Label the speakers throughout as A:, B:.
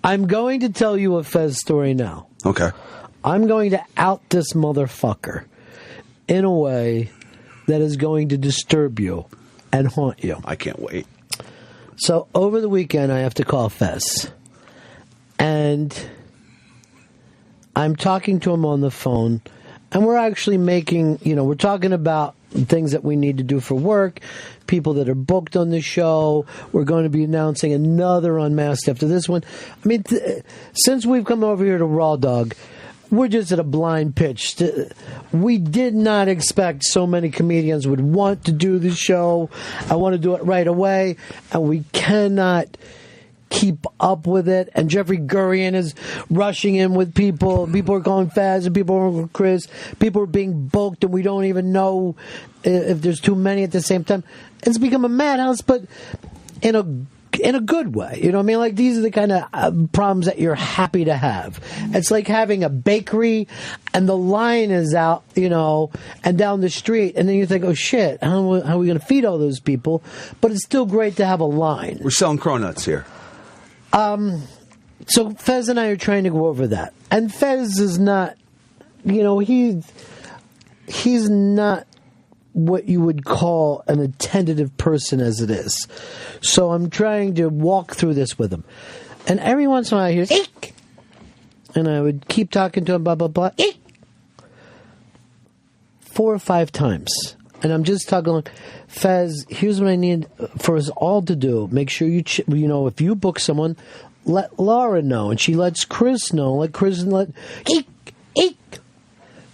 A: I'm going to tell you a Fez story now.
B: Okay.
A: I'm going to out this motherfucker in a way that is going to disturb you and haunt you.
B: I can't wait.
A: So over the weekend, I have to call Fez. And I'm talking to him on the phone. And we're actually making, we're talking about things that we need to do for work, people that are booked on the show. We're going to be announcing another Unmasked after this one. I mean, since we've come over here to Raw Dog, we're just at a blind pitch. We did not expect so many comedians would want to do the show. I want to do it right away, and we cannot keep up with it. And Jeffrey Gurian is rushing in with people. People are going fast, and people are going Chris. People are being booked, and we don't even know if there's too many at the same time. It's become a madhouse, but in a good way. You know what I mean? Like, these are the kind of problems that you're happy to have. It's like having a bakery and the line is out, and down the street. And then you think, oh, shit, how are we going to feed all those people? But it's still great to have a line.
B: We're selling cronuts here.
A: So Fez and I are trying to go over that. And Fez is not, he's not what you would call an attentive person as it is. So I'm trying to walk through this with him. And every once in a while I hear, eek! And I would keep talking to him, blah, blah, blah, eek! 4 or 5 times. And I'm just talking, Fez, here's what I need for us all to do. Make sure if you book someone, let Laura know. And she lets Chris know. Let Chris eek! Eek!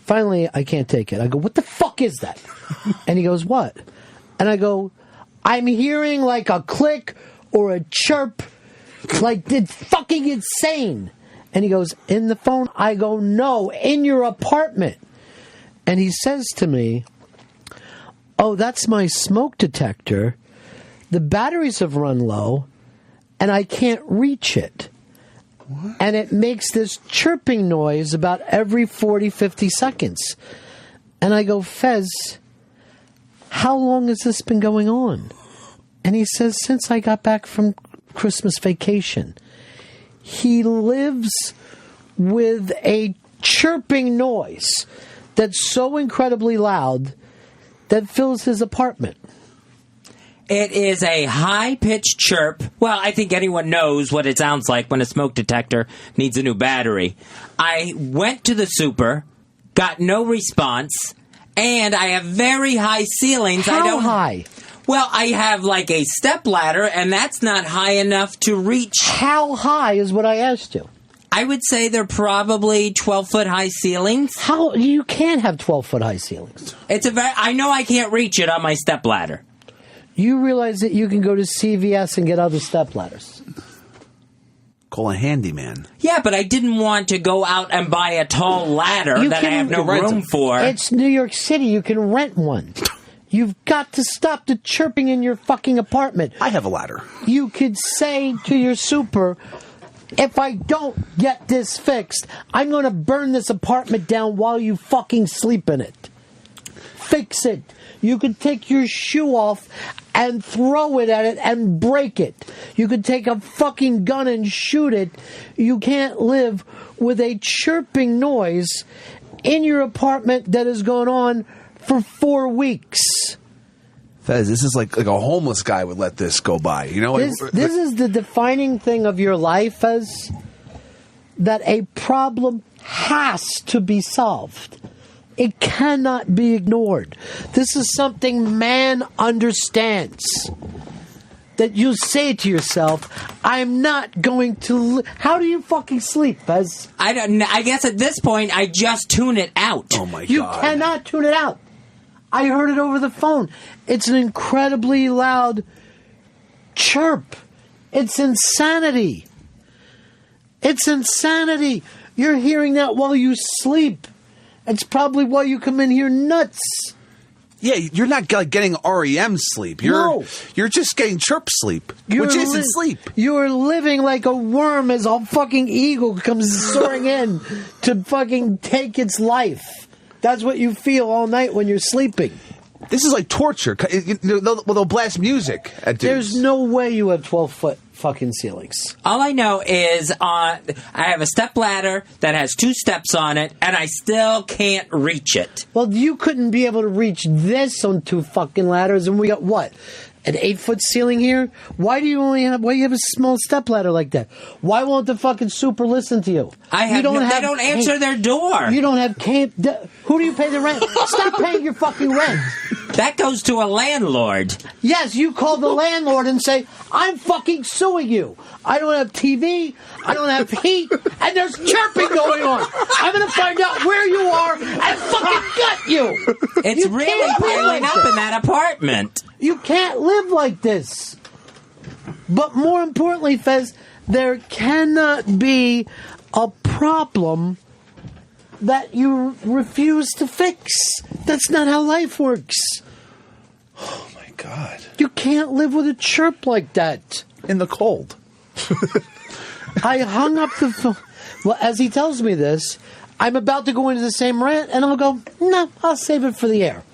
A: Finally, I can't take it. I go, what the fuck is that? And he goes, what? And I go, I'm hearing like a click or a chirp. Like, it's fucking insane. And he goes, in the phone? I go, no, in your apartment. And he says to me, oh, that's my smoke detector. The batteries have run low, and I can't reach it. What? And it makes this chirping noise about every 40, 50 seconds. And I go, Fez, how long has this been going on? And he says, since I got back from Christmas vacation. He lives with a chirping noise that's so incredibly loud that fills his apartment.
C: It is a high-pitched chirp. Well, I think anyone knows what it sounds like when a smoke detector needs a new battery. I went to the super, got no response, and I have very high ceilings.
A: How high?
C: Well, I have like a stepladder, and that's not high enough to reach.
A: How high is what I asked you?
C: I would say they're probably 12-foot high ceilings.
A: How? You can't have 12-foot high ceilings.
C: I know I can't reach it on my stepladder.
A: You realize that you can go to CVS and get other stepladders.
B: Call a handyman.
C: Yeah, but I didn't want to go out and buy a tall ladder I have no room for.
A: It's New York City. You can rent one. You've got to stop the chirping in your fucking apartment.
B: I have a ladder.
A: You could say to your super, if I don't get this fixed, I'm going to burn this apartment down while you fucking sleep in it. Fix it. You could take your shoe off and throw it at it and break it. You could take a fucking gun and shoot it. You can't live with a chirping noise in your apartment that has gone on for 4 weeks.
B: Fez, this is like a homeless guy would let this go by. You know,
A: this is the defining thing of your life, Fez, that a problem has to be solved. It cannot be ignored. This is something man understands. That you say to yourself, I'm not going to... How do you fucking sleep, Fez?
C: I guess at this point, I just tune it out.
B: Oh, my God.
A: You cannot tune it out. I heard it over the phone. It's an incredibly loud chirp. It's insanity. It's insanity. You're hearing that while you sleep. It's probably why you come in here nuts.
B: Yeah, you're not getting REM sleep. You're just getting chirp sleep, which isn't sleep.
A: You're living like a worm as a fucking eagle comes soaring in to fucking take its life. That's what you feel all night when you're sleeping.
B: This is like torture. They'll blast music at dudes.
A: There's no way you have 12-foot fucking ceilings.
C: All I know is I have a step ladder that has 2 steps on it, and I still can't reach it.
A: Well, you couldn't be able to reach this on 2 fucking ladders, and we got what? An 8-foot ceiling here? Why do you have a small step ladder like that? Why won't the fucking super listen to you?
C: They don't answer their door.
A: You don't have who do you pay the rent? Stop paying your fucking rent.
C: That goes to a landlord.
A: Yes, you call the landlord and say, I'm fucking suing you. I don't have TV, I don't have heat, and there's chirping going on. I'm going to find out where you are and fucking gut you.
C: It's really piling up in that apartment.
A: You can't live like this. But more importantly, Fez, there cannot be a problem that you refuse to fix. That's not how life works.
B: Oh, my God.
A: You can't live with a chirp like that.
B: In the cold.
A: I hung up the phone. Well, as he tells me this, I'm about to go into the same rant, and I'll go, no, I'll save it for the air.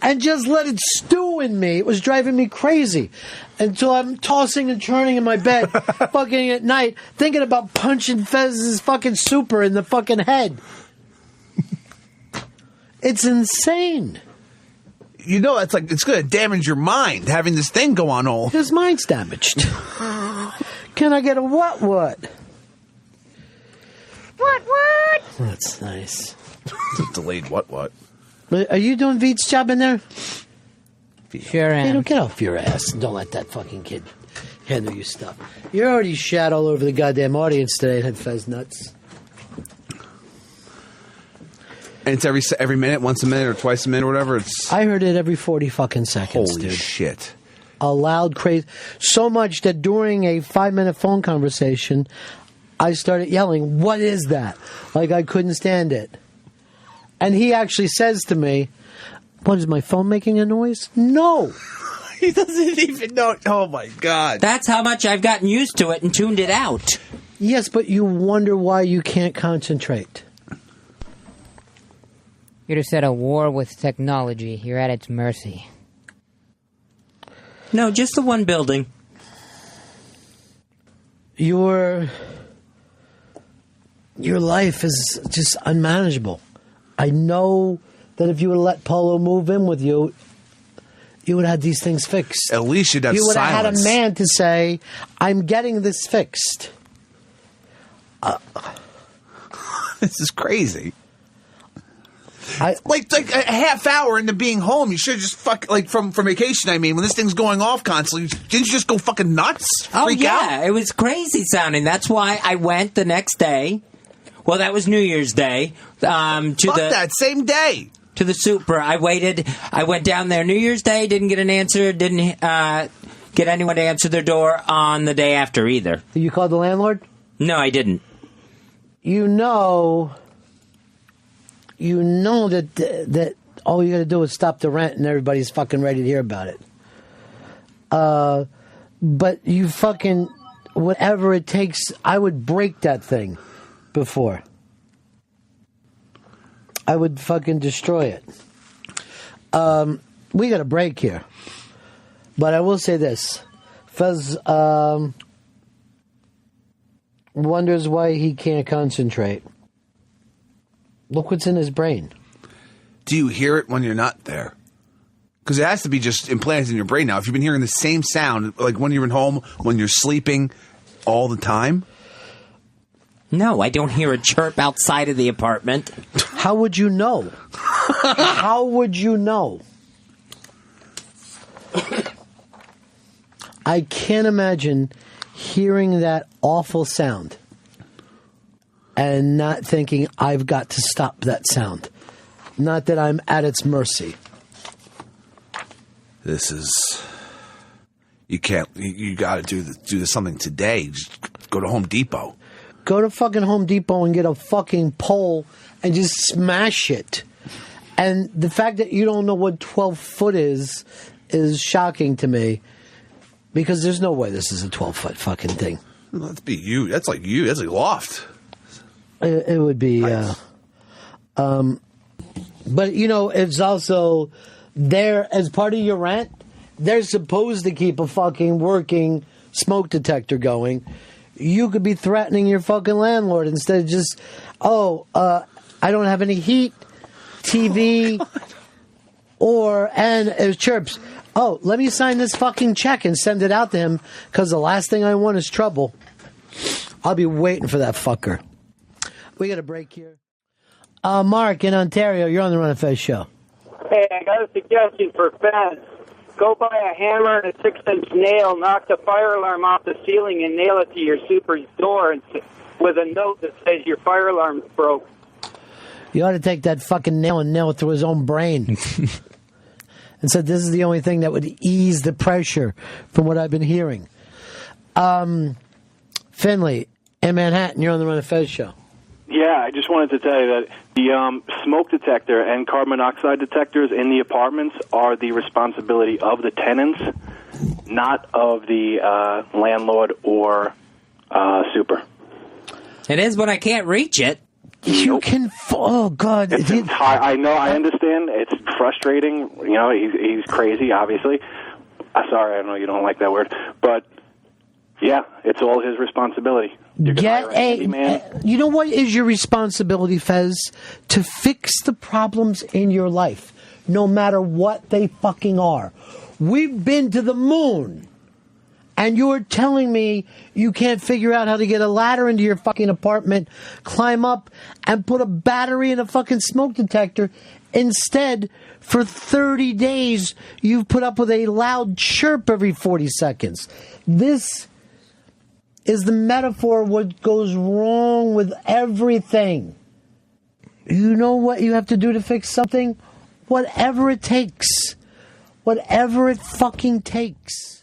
A: And just let it stew in me. It was driving me crazy. Until I'm tossing and turning in my bed, fucking at night, thinking about punching Fez's fucking super in the fucking head. It's insane.
B: You know, it's going to damage your mind, having this thing go on all.
A: His mind's damaged. Can I get a what?
D: What?
A: That's nice.
B: Delayed what?
A: Are you doing Veet's job in there?
D: Sure am.
A: Hey, don't get off your ass. Don't let that fucking kid handle your stuff. You're already shat all over the goddamn audience today and had Fez nuts.
B: And it's every minute, once a minute or twice a minute or whatever.
A: I heard it every 40 fucking seconds,
B: Holy
A: dude.
B: shit.
A: A loud, crazy... So much that during a 5-minute phone conversation, I started yelling, what is that? Like I couldn't stand it. And he actually says to me, what, is my phone making a noise? No.
B: He doesn't even know. Oh, my God.
C: That's how much I've gotten used to it and tuned it out.
A: Yes, but you wonder why you can't concentrate.
D: You're just at a war with technology. You're at its mercy.
C: No, just the one building.
A: Your life is just unmanageable. I know that if you would have let Polo move in with you, you would have had these things fixed.
B: At least you'd have
A: You would have had a
B: silence.
A: man to say, I'm getting this fixed.
B: This is crazy.
A: Like
B: a half hour into being home, you should just from vacation. I mean, when this thing's going off constantly, didn't you just go fucking nuts? Freak out?
C: It was crazy sounding. That's why I went the next day. Well, that was New Year's Day.
B: That same day
C: to the super. I waited. I went down there New Year's Day. Didn't get an answer. Didn't get anyone to answer their door on the day after either.
A: You called the landlord?
C: No, I didn't.
A: You know that all you got to do is stop the rent and everybody's fucking ready to hear about it. But you fucking, whatever it takes, I would break that thing before. I would fucking destroy it. We got a break here. But I will say this. Fez wonders why he can't concentrate. Look what's in his brain.
B: Do you hear it when you're not there? Because it has to be just implanted in your brain now. If you've been hearing the same sound, like when you're at home, when you're sleeping, all the time.
C: No, I don't hear a chirp outside of the apartment.
A: How would you know? How would you know? I can't imagine hearing that awful sound and not thinking, I've got to stop that sound. Not that I'm at its mercy.
B: This is... You can't... You got to do something today. Just go to Home Depot.
A: Go to fucking Home Depot and get a fucking pole and just smash it. And the fact that you don't know what 12 foot is shocking to me. Because there's no way this is a 12-foot fucking thing.
B: That's be you. That's like you. That's like loft.
A: It would be... but, it's also they're, as part of your rent, they're supposed to keep a fucking working smoke detector going. You could be threatening your fucking landlord instead of just, I don't have any heat, TV, and it chirps. Oh, let me sign this fucking check and send it out to him because the last thing I want is trouble. I'll be waiting for that fucker. We got a break here. Mark in Ontario, you're on the Ron and Fez show.
E: Hey, I got a suggestion for Fez. Go buy a hammer and a 6-inch nail, knock the fire alarm off the ceiling, and nail it to your super's door with a note that says your fire alarm's broke.
A: You ought to take that fucking nail and nail it through his own brain. And said this is the only thing that would ease the pressure from what I've been hearing. Finley in Manhattan, you're on the Ron and Fez show.
F: Yeah, I just wanted to tell you that the smoke detector and carbon monoxide detectors in the apartments are the responsibility of the tenants, not of the landlord or super.
C: It is, but I can't reach it.
A: You can. Oh God!
F: I know. I understand. It's frustrating. You know, he's crazy. Obviously. Sorry, I know you don't like that word, but yeah, it's all his responsibility.
A: Get you know what is your responsibility, Fez? To fix the problems in your life, no matter what they fucking are. We've been to the moon. And you're telling me you can't figure out how to get a ladder into your fucking apartment, climb up, and put a battery in a fucking smoke detector. Instead, for 30 days, you've put up with a loud chirp every 40 seconds. This is the metaphor of what goes wrong with everything. You know what you have to do to fix something? Whatever it takes. Whatever it fucking takes.